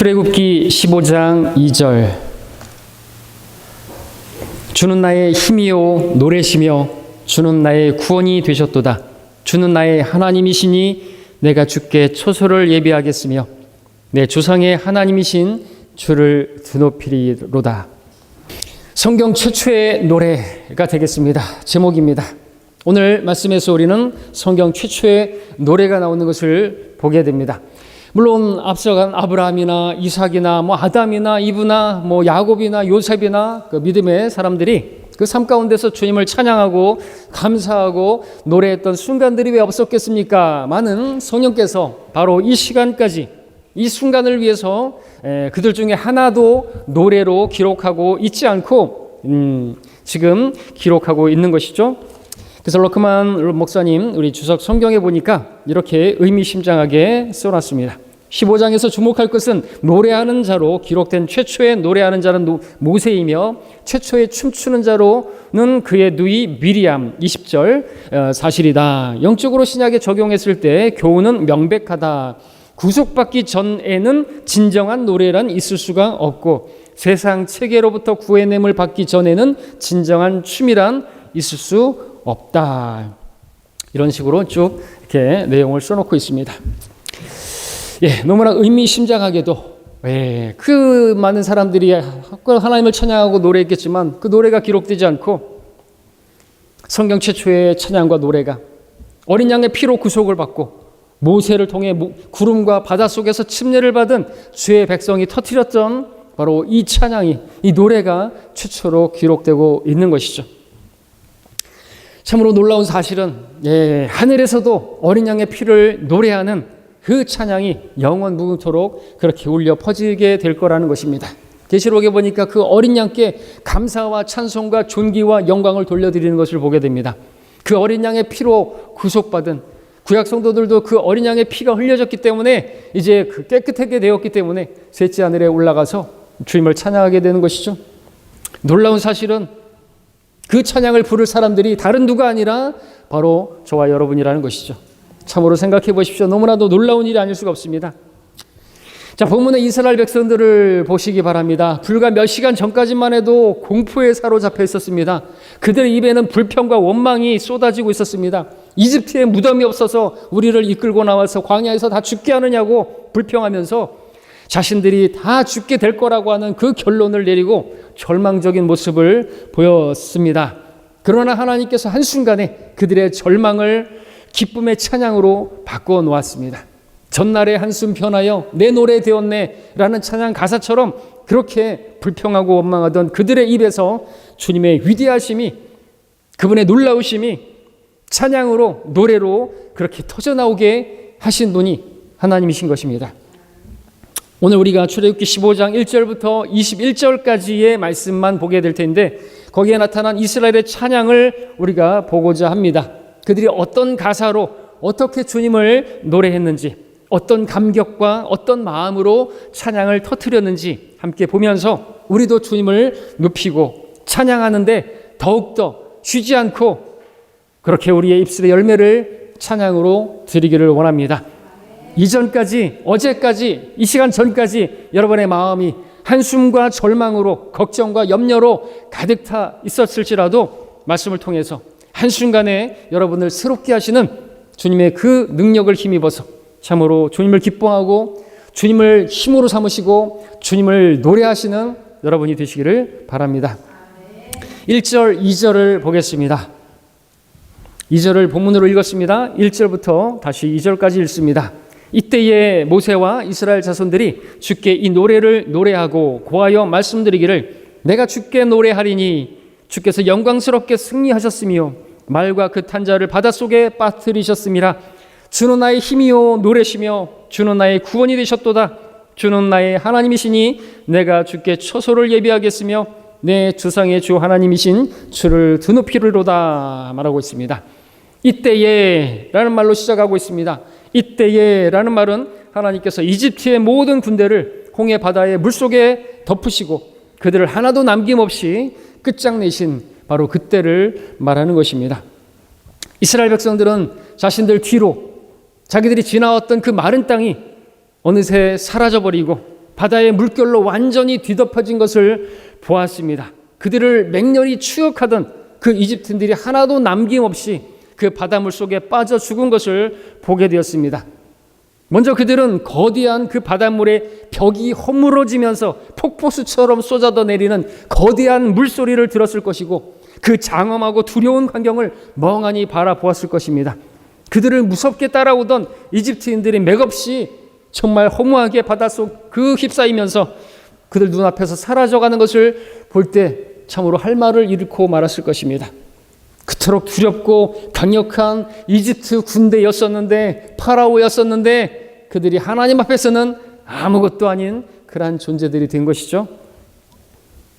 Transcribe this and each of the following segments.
출애굽기 15장 2절. 주는 나의 힘이요 노래시며 주는 나의 구원이 되셨도다. 주는 나의 하나님이시니 내가 주께 초소를 예비하겠으며 내 조상의 하나님이신 주를 드높이리로다. 성경 최초의 노래가 되겠습니다. 제목입니다. 오늘 말씀에서 우리는 성경 최초의 노래가 나오는 것을 보게 됩니다. 물론 앞서간 아브라함이나 이삭이나 아담이나 이브나 야곱이나 요셉이나 그 믿음의 사람들이 그 삶 가운데서 주님을 찬양하고 감사하고 노래했던 순간들이 왜 없었겠습니까? 많은 성령께서 바로 이 시간까지 이 순간을 위해서 그들 중에 하나도 노래로 기록하고 있지 않고 지금 기록하고 있는 것이죠. 그래서 러크만 목사님 우리 주석 성경에 보니까 이렇게 의미심장하게 써놨습니다. 15장에서 주목할 것은 노래하는 자로 기록된 최초의 노래하는 자는 모세이며 최초의 춤추는 자로는 그의 누이 미리암 20절 사실이다. 영적으로 신약에 적용했을 때 교훈은 명백하다. 구속받기 전에는 진정한 노래란 있을 수가 없고 세상 체계로부터 구해냄을 받기 전에는 진정한 춤이란 있을 수 없다. 이런 식으로 쭉 이렇게 내용을 써놓고 있습니다. 너무나 의미심장하게도 그 많은 사람들이 하나님을 찬양하고 노래했겠지만 그 노래가 기록되지 않고 성경 최초의 찬양과 노래가 어린 양의 피로 구속을 받고 모세를 통해 구름과 바다 속에서 침례를 받은 주의 백성이 터뜨렸던 바로 이 찬양이 이 노래가 최초로 기록되고 있는 것이죠. 참으로 놀라운 사실은 하늘에서도 어린 양의 피를 노래하는 그 찬양이 영원 무궁토록 그렇게 울려 퍼지게 될 거라는 것입니다. 계시록에 보니까 그 어린 양께 감사와 찬송과 존귀와 영광을 돌려드리는 것을 보게 됩니다. 그 어린 양의 피로 구속받은 구약 성도들도 그 어린 양의 피가 흘려졌기 때문에 이제 그 깨끗하게 되었기 때문에 셋째 하늘에 올라가서 주님을 찬양하게 되는 것이죠. 놀라운 사실은 그 찬양을 부를 사람들이 다른 누가 아니라 바로 저와 여러분이라는 것이죠. 참으로 생각해 보십시오. 너무나도 놀라운 일이 아닐 수가 없습니다. 자, 본문의 이스라엘 백성들을 보시기 바랍니다. 불과 몇 시간 전까지만 해도 공포에 사로잡혀 있었습니다. 그들의 입에는 불평과 원망이 쏟아지고 있었습니다. 이집트에 무덤이 없어서 우리를 이끌고 나와서 광야에서 다 죽게 하느냐고 불평하면서 자신들이 다 죽게 될 거라고 하는 그 결론을 내리고 절망적인 모습을 보였습니다. 그러나 하나님께서 한순간에 그들의 절망을 기쁨의 찬양으로 바꿔 놓았습니다. 전날의 한숨 변하여 내 노래 되었네 라는 찬양 가사처럼 그렇게 불평하고 원망하던 그들의 입에서 주님의 위대하심이 그분의 놀라우심이 찬양으로 노래로 그렇게 터져나오게 하신 분이 하나님이신 것입니다. 오늘 우리가 출애굽기 15장 1절부터 21절까지의 말씀만 보게 될 텐데 거기에 나타난 이스라엘의 찬양을 우리가 보고자 합니다. 그들이 어떤 가사로 어떻게 주님을 노래했는지 어떤 감격과 어떤 마음으로 찬양을 터뜨렸는지 함께 보면서 우리도 주님을 높이고 찬양하는데 더욱더 쉬지 않고 그렇게 우리의 입술의 열매를 찬양으로 드리기를 원합니다. 이전까지 어제까지 이 시간 전까지 여러분의 마음이 한숨과 절망으로 걱정과 염려로 가득 타 있었을지라도 말씀을 통해서 한순간에 여러분을 새롭게 하시는 주님의 그 능력을 힘입어서 참으로 주님을 기뻐하고 주님을 힘으로 삼으시고 주님을 노래하시는 여러분이 되시기를 바랍니다. 1절 2절을 보겠습니다. 2절을 본문으로 읽었습니다. 1절부터 다시 2절까지 읽습니다. 이때에 모세와 이스라엘 자손들이 주께 이 노래를 노래하고 고하여 말씀드리기를 내가 주께 노래하리니 주께서 영광스럽게 승리하셨으며 말과 그 탄자를 바닷속에 빠뜨리셨음이라. 주는 나의 힘이요 노래시며 주는 나의 구원이 되셨도다. 주는 나의 하나님이시니 내가 주께 초소를 예비하겠으며 내 주상의 주 하나님이신 주를 드높이리로다 말하고 있습니다. 이때에 라는 말로 시작하고 있습니다. 이때에 라는 말은 하나님께서 이집트의 모든 군대를 홍해 바다의 물속에 덮으시고 그들을 하나도 남김없이 끝장내신 바로 그때를 말하는 것입니다. 이스라엘 백성들은 자신들 뒤로 자기들이 지나왔던 그 마른 땅이 어느새 사라져버리고 바다의 물결로 완전히 뒤덮어진 것을 보았습니다. 그들을 맹렬히 추격하던 그 이집트인들이 하나도 남김없이 그 바닷물 속에 빠져 죽은 것을 보게 되었습니다. 먼저 그들은 거대한 그 바닷물에 벽이 허물어지면서 폭포수처럼 쏟아져 내리는 거대한 물소리를 들었을 것이고, 그 장엄하고 두려운 광경을 멍하니 바라보았을 것입니다. 그들을 무섭게 따라오던 이집트인들이 맥없이 정말 허무하게 바닷속 그 휩싸이면서 그들 눈앞에서 사라져가는 것을 볼 때 참으로 할 말을 잃고 말았을 것입니다. 그토록 두렵고 강력한 이집트 군대였었는데, 파라오였었는데, 그들이 하나님 앞에서는 아무것도 아닌 그러한 존재들이 된 것이죠.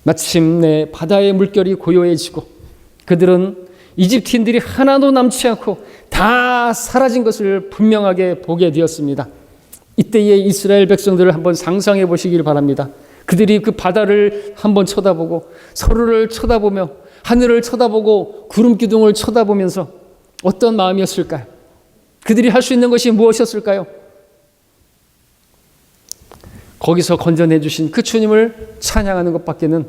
마침내 바다의 물결이 고요해지고 그들은 이집트인들이 하나도 남지 않고 다 사라진 것을 분명하게 보게 되었습니다. 이때의 이스라엘 백성들을 한번 상상해 보시길 바랍니다. 그들이 그 바다를 한번 쳐다보고 서로를 쳐다보며 하늘을 쳐다보고 구름 기둥을 쳐다보면서 어떤 마음이었을까요? 그들이 할 수 있는 것이 무엇이었을까요? 거기서 건져내 주신 그 주님을 찬양하는 것밖에는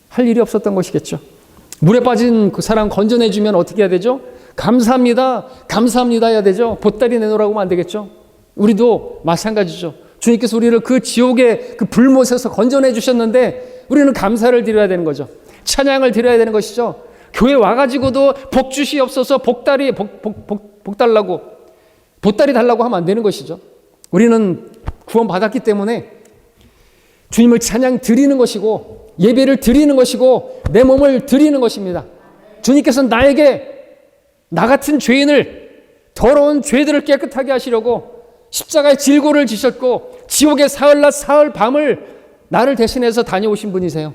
할 일이 없었던 것이겠죠. 물에 빠진 그 사람 건져내 주면 어떻게 해야 되죠? 감사합니다, 감사합니다 해야 되죠. 보따리 내놓으라고 하면 안 되겠죠. 우리도 마찬가지죠. 주님께서 우리를 그 지옥의 그 불못에서 건져내 주셨는데 우리는 감사를 드려야 되는 거죠. 찬양을 드려야 되는 것이죠. 교회 와가지고도 복 주시옵소서, 복 달라고, 보따리 달라고 하면 안 되는 것이죠. 우리는 구원 받았기 때문에 주님을 찬양 드리는 것이고 예배를 드리는 것이고 내 몸을 드리는 것입니다. 주님께서는 나에게 나 같은 죄인을, 더러운 죄들을 깨끗하게 하시려고 십자가의 질고를 지셨고 지옥의 사흘낮 사흘 밤을 나를 대신해서 다녀오신 분이세요.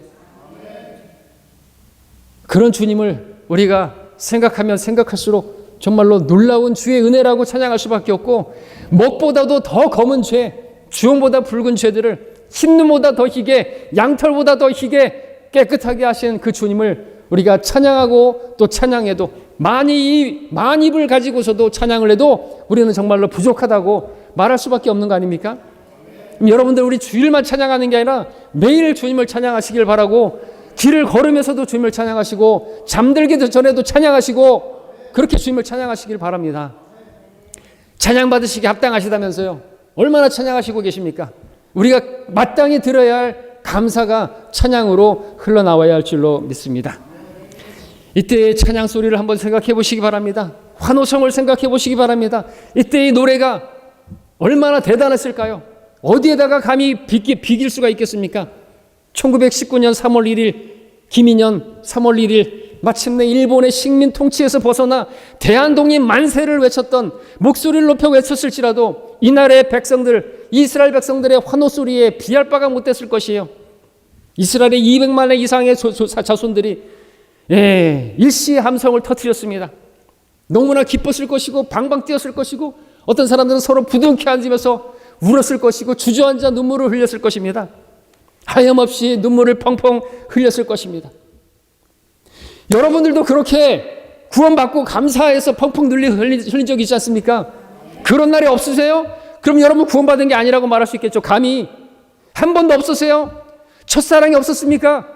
그런 주님을 우리가 생각하면 생각할수록 정말로 놀라운 주의 은혜라고 찬양할 수밖에 없고, 먹보다도 더 검은 죄, 주홍보다 붉은 죄들을 흰눈보다 더 희게, 양털보다 더 희게 깨끗하게 하신 그 주님을 우리가 찬양하고 또 찬양해도 만입을 가지고서도 찬양을 해도 우리는 정말로 부족하다고 말할 수밖에 없는 거 아닙니까? 여러분들 우리 주일만 찬양하는 게 아니라 매일 주님을 찬양하시길 바라고, 길을 걸으면서도 주님을 찬양하시고 잠들기 전에도 찬양하시고 그렇게 주님을 찬양하시길 바랍니다. 찬양 받으시기 합당하시다면서요. 얼마나 찬양하시고 계십니까? 우리가 마땅히 들어야 할 감사가 찬양으로 흘러나와야 할 줄로 믿습니다. 이때의 찬양 소리를 한번 생각해 보시기 바랍니다. 환호성을 생각해 보시기 바랍니다. 이때의 노래가 얼마나 대단했을까요? 어디에다가 감히 비길 수가 있겠습니까? 1919년 3월 1일, 김인년 3월 1일, 마침내 일본의 식민 통치에서 벗어나 대한독립 만세를 외쳤던, 목소리를 높여 외쳤을지라도 이날의 백성들, 이스라엘 백성들의 환호 소리에 비할 바가 못됐을 것이에요. 이스라엘의 200만 이상의 자손들이 일시의 함성을 터뜨렸습니다. 너무나 기뻤을 것이고 방방 뛰었을 것이고, 어떤 사람들은 서로 부둥켜 앉으면서 울었을 것이고 주저앉아 눈물을 흘렸을 것입니다. 하염없이 눈물을 펑펑 흘렸을 것입니다. 여러분들도 그렇게 구원받고 감사해서 펑펑 흘린 적이 있지 않습니까? 그런 날이 없으세요? 그럼 여러분 구원받은 게 아니라고 말할 수 있겠죠. 감히 한 번도 없으세요? 첫사랑이 없었습니까?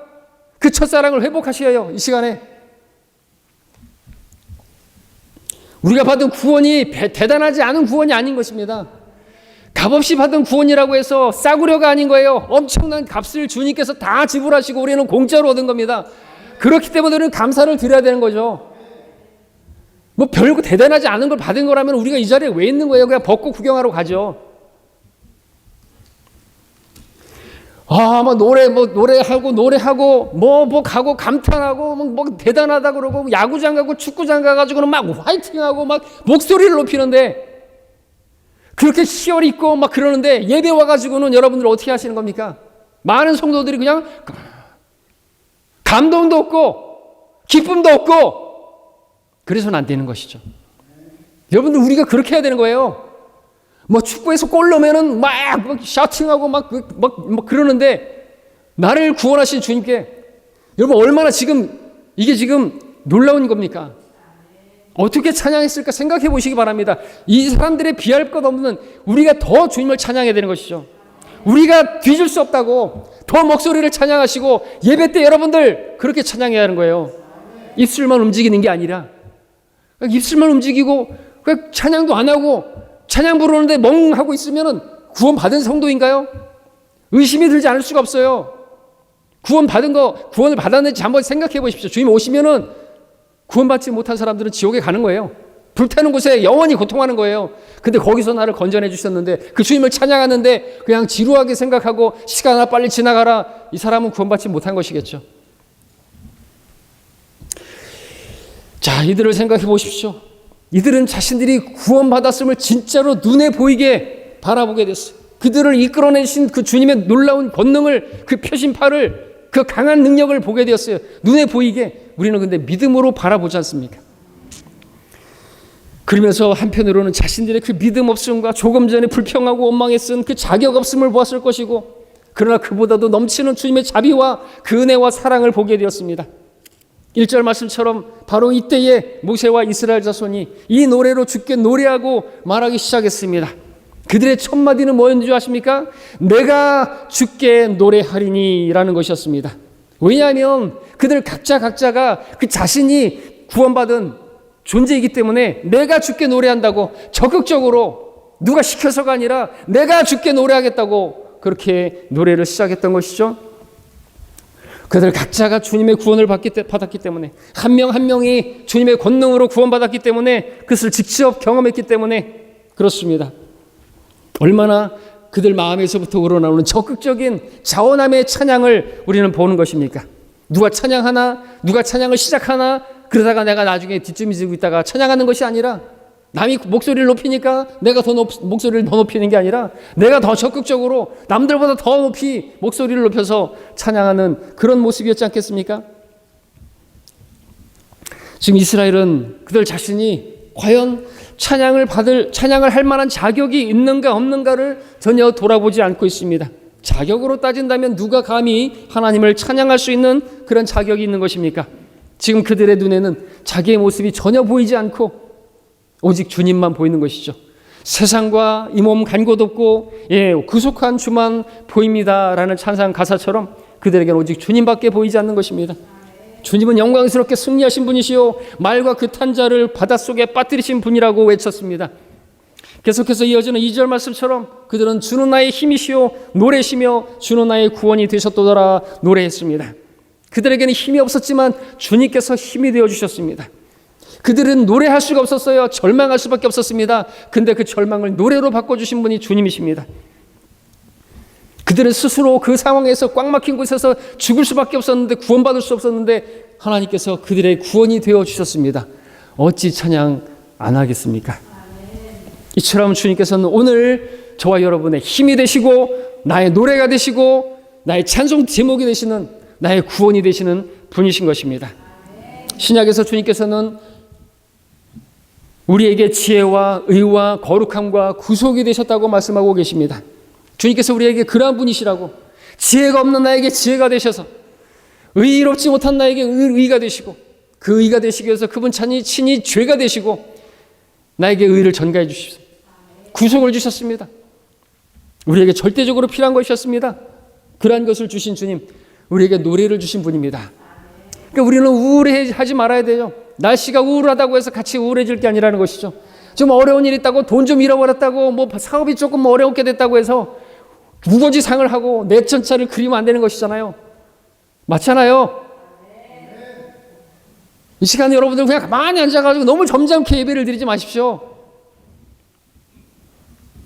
그 첫사랑을 회복하셔야 이 시간에. 우리가 받은 구원이 대단하지 않은 구원이 아닌 것입니다. 값없이 받은 구원이라고 해서 싸구려가 아닌 거예요. 엄청난 값을 주님께서 다 지불하시고 우리는 공짜로 얻은 겁니다. 그렇기 때문에 우리는 감사를 드려야 되는 거죠. 뭐 별거 대단하지 않은 걸 받은 거라면 우리가 이 자리에 왜 있는 거예요? 그냥 벚꽃 구경하러 가죠. 막 노래하고 뭐 가고 감탄하고 뭐 대단하다 그러고, 야구장 가고 축구장 가가지고는 막 화이팅하고 막 목소리를 높이는데, 그렇게 시월 있고 막 그러는데 예배 와가지고는 여러분들 어떻게 하시는 겁니까? 많은 성도들이 그냥 감동도 없고 기쁨도 없고, 그래서는 안 되는 것이죠. 여러분들 우리가 그렇게 해야 되는 거예요. 뭐 축구에서 골 넣으면은 막 샤팅하고 막 그러는데, 나를 구원하신 주님께 여러분 얼마나 이게 지금 놀라운 겁니까? 어떻게 찬양했을까 생각해 보시기 바랍니다. 이 사람들의 비할 것 없는 우리가 더 주님을 찬양해야 되는 것이죠. 우리가 뒤질 수 없다고 더 목소리를 찬양하시고 예배 때 여러분들 그렇게 찬양해야 하는 거예요. 입술만 움직이는 게 아니라 입술만 움직이고 찬양도 안 하고 찬양 부르는데 멍하고 있으면 구원 받은 성도인가요? 의심이 들지 않을 수가 없어요. 구원을 받았는지 한번 생각해 보십시오. 주님 오시면은 구원받지 못한 사람들은 지옥에 가는 거예요. 불타는 곳에 영원히 고통하는 거예요. 근데 거기서 나를 건져내 주셨는데 그 주님을 찬양하는데 그냥 지루하게 생각하고 시간 빨리 지나가라. 이 사람은 구원받지 못한 것이겠죠. 자, 이들을 생각해 보십시오. 이들은 자신들이 구원받았음을 진짜로 눈에 보이게 바라보게 됐어요. 그들을 이끌어내신 그 주님의 놀라운 권능을, 그 표심팔을, 그 강한 능력을 보게 되었어요. 눈에 보이게. 우리는 근데 믿음으로 바라보지 않습니까? 그러면서 한편으로는 자신들의 그 믿음 없음과 조금 전에 불평하고 원망에 쓴 그 자격 없음을 보았을 것이고, 그러나 그보다도 넘치는 주님의 자비와 그 은혜와 사랑을 보게 되었습니다. 1절 말씀처럼 바로 이때에 모세와 이스라엘 자손이 이 노래로 주께 노래하고 말하기 시작했습니다. 그들의 첫 마디는 뭐였는지 아십니까? 내가 주께 노래하리니 라는 것이었습니다. 왜냐하면 그들 각자가 그 자신이 구원받은 존재이기 때문에 내가 주께 노래한다고 적극적으로 누가 시켜서가 아니라 내가 주께 노래하겠다고 그렇게 노래를 시작했던 것이죠. 그들 각자가 주님의 구원을 받았기 때문에 한 명 한 명이 주님의 권능으로 구원받았기 때문에 그것을 직접 경험했기 때문에 그렇습니다. 얼마나 그들 마음에서부터 우러나오는 적극적인 자원함의 찬양을 우리는 보는 것입니까? 누가 찬양하나, 누가 찬양을 시작하나, 그러다가 내가 나중에 뒷짐이 지고 있다가 찬양하는 것이 아니라 남이 목소리를 높이니까 내가 목소리를 더 높이는 게 아니라 내가 더 적극적으로 남들보다 더 높이 목소리를 높여서 찬양하는 그런 모습이었지 않겠습니까? 지금 이스라엘은 그들 자신이 과연 찬양을 할 만한 자격이 있는가 없는가를 전혀 돌아보지 않고 있습니다. 자격으로 따진다면 누가 감히 하나님을 찬양할 수 있는 그런 자격이 있는 것입니까? 지금 그들의 눈에는 자기의 모습이 전혀 보이지 않고 오직 주님만 보이는 것이죠. 세상과 이 몸 간 곳 없고 구속한 주만 보입니다라는 찬양 가사처럼 그들에게는 오직 주님밖에 보이지 않는 것입니다. 주님은 영광스럽게 승리하신 분이시요 말과 그 탄자를 바닷속에 빠뜨리신 분이라고 외쳤습니다. 계속해서 이어지는 2절 말씀처럼 그들은 주는 나의 힘이시요 노래시며 주는 나의 구원이 되셨도다 노래했습니다. 그들에게는 힘이 없었지만 주님께서 힘이 되어주셨습니다. 그들은 노래할 수가 없었어요. 절망할 수밖에 없었습니다. 근데 그 절망을 노래로 바꿔주신 분이 주님이십니다. 그들은 스스로 그 상황에서 꽉 막힌 곳에서 죽을 수밖에 없었는데 구원받을 수 없었는데 하나님께서 그들의 구원이 되어주셨습니다. 어찌 찬양 안 하겠습니까? 이처럼 주님께서는 오늘 저와 여러분의 힘이 되시고 나의 노래가 되시고 나의 찬송 제목이 되시는 나의 구원이 되시는 분이신 것입니다. 신약에서 주님께서는 우리에게 지혜와 의와 거룩함과 구속이 되셨다고 말씀하고 계십니다. 주님께서 우리에게 그러한 분이시라고 지혜가 없는 나에게 지혜가 되셔서 의롭지 못한 나에게 의가 되시고 그 의가 되시기 위해서 그분 친히 죄가 되시고 나에게 의를 전가해 주셨습니다. 구속을 주셨습니다. 우리에게 절대적으로 필요한 것이었습니다. 그러한 것을 주신 주님, 우리에게 노래를 주신 분입니다. 그러니까 우리는 우울해하지 말아야 돼요. 날씨가 우울하다고 해서 같이 우울해질 게 아니라는 것이죠. 좀 어려운 일 있다고 돈 좀 잃어버렸다고 뭐 사업이 조금 어렵게 됐다고 해서 우거지상을 하고 내천차를 그리면 안 되는 것이잖아요. 맞잖아요. 이 시간에 여러분들 그냥 가만히 앉아가지고 너무 점잖게 예배를 드리지 마십시오.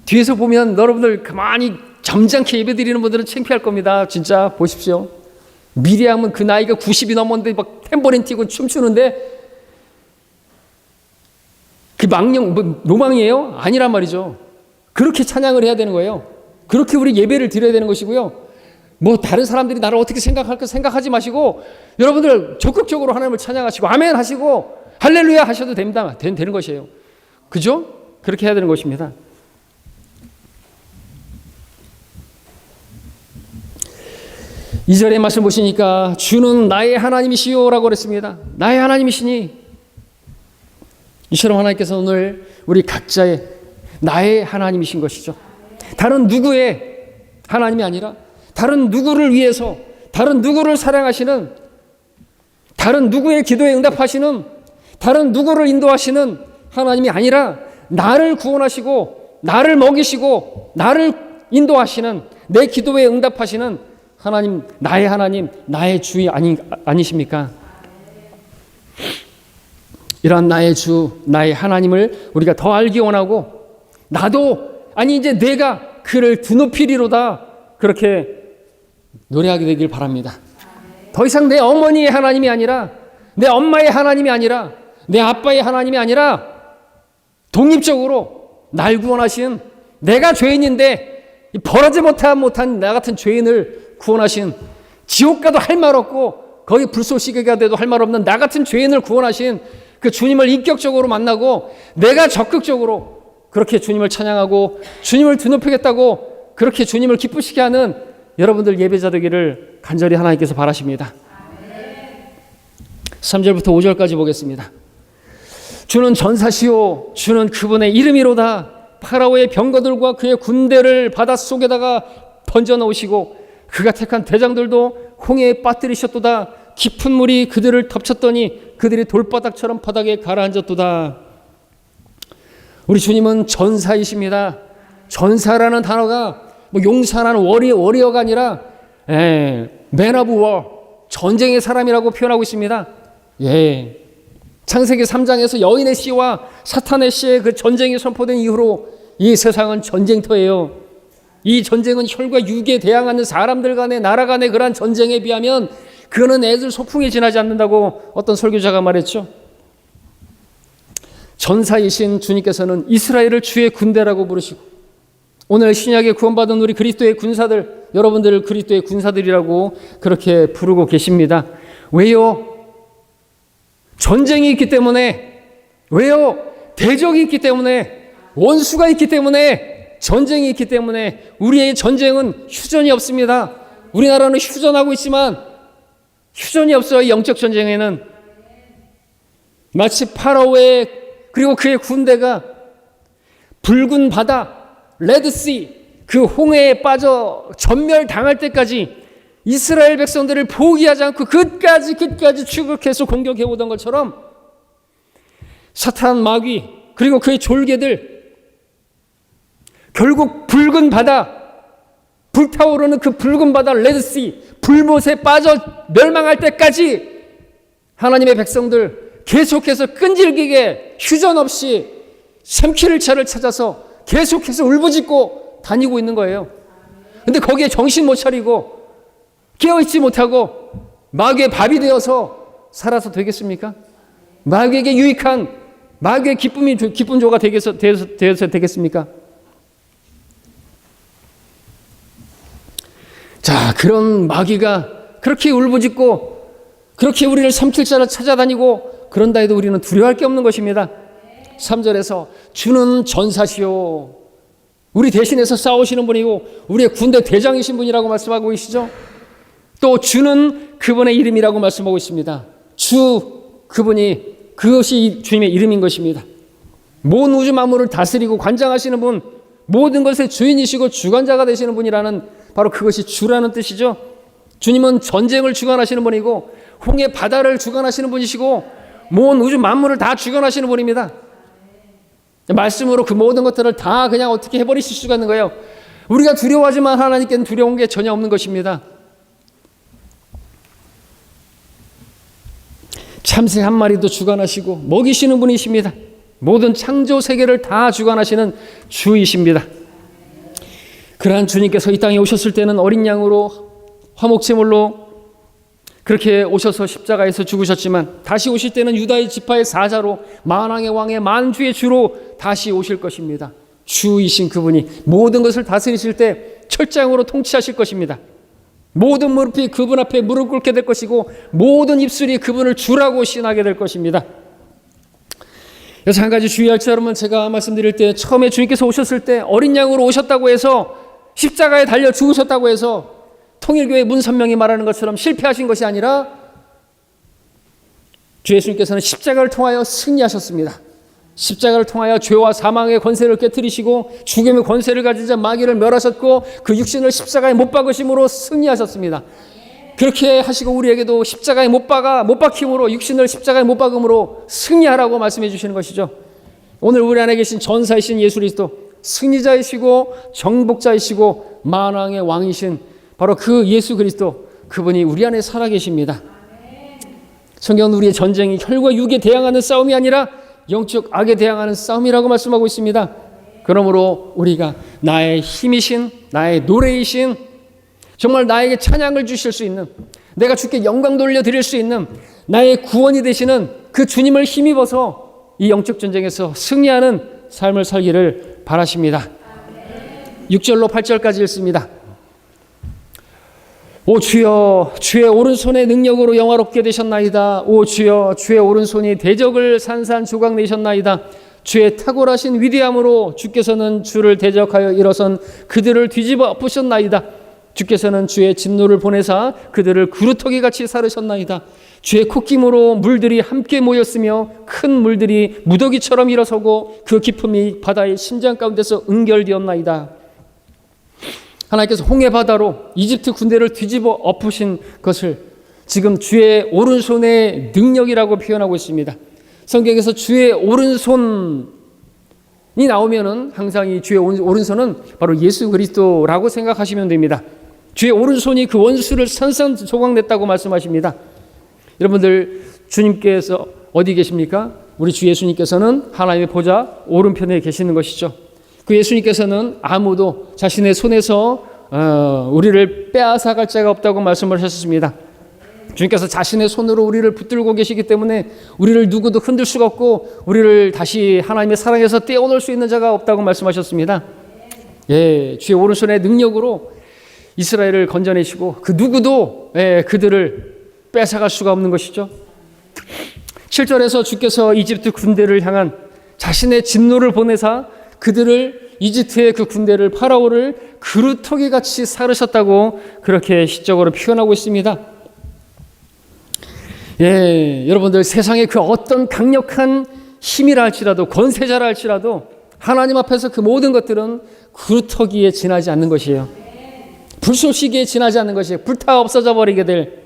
뒤에서 보면 여러분들 가만히 점잖게 예배 드리는 분들은 창피할 겁니다. 진짜 보십시오. 미리암은 그 나이가 90이 넘었는데 막 탬버린 튀고 춤추는데 그 노망이에요? 아니란 말이죠. 그렇게 찬양을 해야 되는 거예요. 그렇게 우리 예배를 드려야 되는 것이고요. 뭐 다른 사람들이 나를 어떻게 생각할까 생각하지 마시고 여러분들 적극적으로 하나님을 찬양하시고 아멘 하시고 할렐루야 하셔도 됩니다. 되는 것이에요. 그죠? 그렇게 해야 되는 것입니다. 이 절의 말씀 보시니까 주는 나의 하나님이시요 라고 그랬습니다. 나의 하나님이시니 이처럼 하나님께서 오늘 우리 각자의 나의 하나님이신 것이죠. 다른 누구의 하나님이 아니라 다른 누구를 위해서, 다른 누구를 사랑하시는, 다른 누구의 기도에 응답하시는, 다른 누구를 인도하시는 하나님이 아니라 나를 구원하시고 나를 먹이시고 나를 인도하시는, 내 기도에 응답하시는 하나님, 나의 주이 아니십니까? 이러한 나의 주, 나의 하나님을 우리가 더 알기 원하고, 나도, 이제 내가 그를 드높이리로다, 그렇게 노래하게 되길 바랍니다. 더 이상 내 어머니의 하나님이 아니라, 내 엄마의 하나님이 아니라, 내 아빠의 하나님이 아니라 독립적으로 날 구원하신, 내가 죄인인데 벌하지 못한 나 같은 죄인을 구원하신, 지옥 가도 할 말 없고 거기 불쏘시개가 돼도 할 말 없는 나 같은 죄인을 구원하신 그 주님을 인격적으로 만나고, 내가 적극적으로 그렇게 주님을 찬양하고 주님을 드높이겠다고 그렇게 주님을 기쁘시게 하는 여러분들 예배자 되기를 간절히 하나님께서 바라십니다. 3절부터 5절까지 보겠습니다. 주는 전사시오, 주는 그분의 이름이로다. 파라오의 병거들과 그의 군대를 바닷속에다가 던져놓으시고 그가 택한 대장들도 홍해에 빠뜨리셨도다. 깊은 물이 그들을 덮쳤더니 그들이 돌바닥처럼 바닥에 가라앉았도다. 우리 주님은 전사이십니다. 전사라는 단어가 용사라는 워리어가 아니라 Man of War, 전쟁의 사람이라고 표현하고 있습니다. 창세기 3장에서 여인의 씨와 사탄의 씨의 그 전쟁이 선포된 이후로 이 세상은 전쟁터예요. 이 전쟁은 혈과 육에 대항하는 사람들 간의, 나라 간의 그러한 전쟁에 비하면 그거는 애들 소풍에 지나지 않는다고 어떤 설교자가 말했죠. 전사이신 주님께서는 이스라엘을 주의 군대라고 부르시고, 오늘 신약에 구원받은 우리 그리스도의 군사들, 여러분들을 그리스도의 군사들이라고 그렇게 부르고 계십니다. 왜요? 전쟁이 있기 때문에. 왜요? 대적이 있기 때문에, 원수가 있기 때문에, 전쟁이 있기 때문에. 우리의 전쟁은 휴전이 없습니다. 우리나라는 휴전하고 있지만 휴전이 없어요. 영적 전쟁에는. 마치 파라오의 그리고 그의 군대가 붉은 바다, 레드씨, 그 홍해에 빠져 전멸당할 때까지 이스라엘 백성들을 포기하지 않고 끝까지 추격해서 공격해오던 것처럼, 사탄, 마귀, 그리고 그의 졸개들, 결국 붉은 바다, 불타오르는 그 붉은 바다, 레드씨, 불못에 빠져 멸망할 때까지 하나님의 백성들 계속해서 끈질기게 휴전 없이 샘키를 차를 찾아서 계속해서 울부짖고 다니고 있는 거예요. 근데 거기에 정신 못 차리고 깨어있지 못하고 마귀의 밥이 되어서 살아서 되겠습니까? 마귀에게 유익한, 마귀의 기쁜 조가 되어서 되겠습니까? 자, 그런 마귀가 그렇게 울부짖고 그렇게 우리를 삼킬자를 찾아다니고 그런다 해도 우리는 두려워할 게 없는 것입니다. 3절에서 주는 전사시오, 우리 대신해서 싸우시는 분이고 우리의 군대 대장이신 분이라고 말씀하고 계시죠. 또 주는 그분의 이름이라고 말씀하고 있습니다. 주, 그분이, 그것이 주님의 이름인 것입니다. 모든 우주 만물을 다스리고 관장하시는 분, 모든 것의 주인이시고 주관자가 되시는 분이라는, 바로 그것이 주라는 뜻이죠. 주님은 전쟁을 주관하시는 분이고 홍해 바다를 주관하시는 분이시고 모든 우주 만물을 다 주관하시는 분입니다. 말씀으로 그 모든 것들을 다 그냥 어떻게 해버리실 수가 있는 거예요. 우리가 두려워하지만 하나님께는 두려운 게 전혀 없는 것입니다. 참새 한 마리도 주관하시고 먹이시는 분이십니다. 모든 창조 세계를 다 주관하시는 주이십니다. 그러한 주님께서 이 땅에 오셨을 때는 어린 양으로, 화목제물로 그렇게 오셔서 십자가에서 죽으셨지만, 다시 오실 때는 유다의 지파의 사자로, 만왕의 왕의 만주의 주로 다시 오실 것입니다. 주이신 그분이 모든 것을 다스리실 때 철장으로 통치하실 것입니다. 모든 무릎이 그분 앞에 무릎 꿇게 될 것이고 모든 입술이 그분을 주라고 신하게 될 것입니다. 그래서 한 가지 주의할 점은, 제가 말씀드릴 때 처음에 주님께서 오셨을 때 어린 양으로 오셨다고 해서, 십자가에 달려 죽으셨다고 해서 통일교회 문선명이 말하는 것처럼 실패하신 것이 아니라 주 예수님께서는 십자가를 통하여 승리하셨습니다. 십자가를 통하여 죄와 사망의 권세를 깨뜨리시고 죽음의 권세를 가진 자 마귀를 멸하셨고 그 육신을 십자가에 못 박으심으로 승리하셨습니다. 그렇게 하시고 우리에게도 십자가에 못 박힘으로 육신을 십자가에 못 박음으로 승리하라고 말씀해 주시는 것이죠. 오늘 우리 안에 계신 전사이신 예수 그리스도, 승리자이시고 정복자이시고 만왕의 왕이신 바로 그 예수 그리스도, 그분이 우리 안에 살아계십니다. 성경은 우리의 전쟁이 혈과 육에 대항하는 싸움이 아니라 영적 악에 대항하는 싸움이라고 말씀하고 있습니다. 그러므로 우리가 나의 힘이신, 나의 노래이신, 정말 나에게 찬양을 주실 수 있는, 내가 주께 영광 돌려드릴 수 있는 나의 구원이 되시는 그 주님을 힘입어서 이 영적 전쟁에서 승리하는 삶을 살기를 바라십니다. 6절로 8절까지 읽습니다. 오 주여, 주의 오른손의 능력으로 영화롭게 되셨나이다. 오 주여, 주의 오른손이 대적을 산산조각 내셨나이다. 주의 탁월하신 위대함으로 주께서는 주를 대적하여 일어선 그들을 뒤집어 엎으셨나이다. 주께서는 주의 진노를 보내사 그들을 그루터기같이 사르셨나이다. 주의 콧김으로 물들이 함께 모였으며 큰 물들이 무더기처럼 일어서고 그 깊음이 바다의 심장 가운데서 응결되었나이다. 하나님께서 홍해 바다로 이집트 군대를 뒤집어 엎으신 것을 지금 주의 오른손의 능력이라고 표현하고 있습니다. 성경에서 주의 오른손이 나오면은 항상 이 주의 오른손은 바로 예수 그리스도라고 생각하시면 됩니다. 주의 오른손이 그 원수를 산산조각냈다고 말씀하십니다. 여러분들, 주님께서 어디 계십니까? 우리 주 예수님께서는 하나님의 보좌 오른편에 계시는 것이죠. 그 예수님께서는 아무도 자신의 손에서 우리를 빼앗아갈 자가 없다고 말씀을 하셨습니다. 주님께서 자신의 손으로 우리를 붙들고 계시기 때문에 우리를 누구도 흔들 수가 없고 우리를 다시 하나님의 사랑에서 떼어놓을 수 있는 자가 없다고 말씀하셨습니다. 예, 주의 오른손의 능력으로 이스라엘을 건져내시고 그 누구도 그들을 뺏어갈 수가 없는 것이죠. 7절에서 주께서 이집트 군대를 향한 자신의 진노를 보내사 그들을, 이집트의 그 군대를, 파라오를 그루터기같이 사르셨다고 그렇게 시적으로 표현하고 있습니다. 예, 여러분들, 세상의 그 어떤 강력한 힘이라 할지라도, 권세자라 할지라도 하나님 앞에서 그 모든 것들은 그루터기에 지나지 않는 것이에요. 불쏘시개에 지나지 않는 것이에요. 불타 없어져 버리게 될,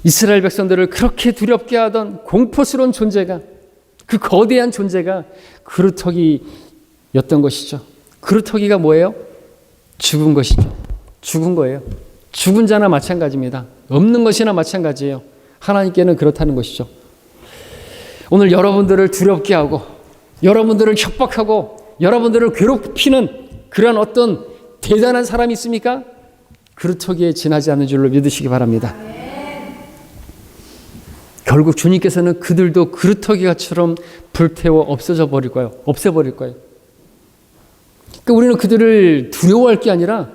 이스라엘 백성들을 그렇게 두렵게 하던 공포스러운 존재가, 그 거대한 존재가 그루터기였던 것이죠. 그루터기가 뭐예요? 죽은 것이죠. 죽은 거예요. 죽은 자나 마찬가지입니다. 없는 것이나 마찬가지예요. 하나님께는 그렇다는 것이죠. 오늘 여러분들을 두렵게 하고 여러분들을 협박하고 여러분들을 괴롭히는 그런 어떤 대단한 사람이 있습니까? 그루터기에 지나지 않는 줄로 믿으시기 바랍니다. 결국 주님께서는 그들도 그루터기처럼 불태워 없애버릴 거예요. 그러니까 우리는 그들을 두려워할 게 아니라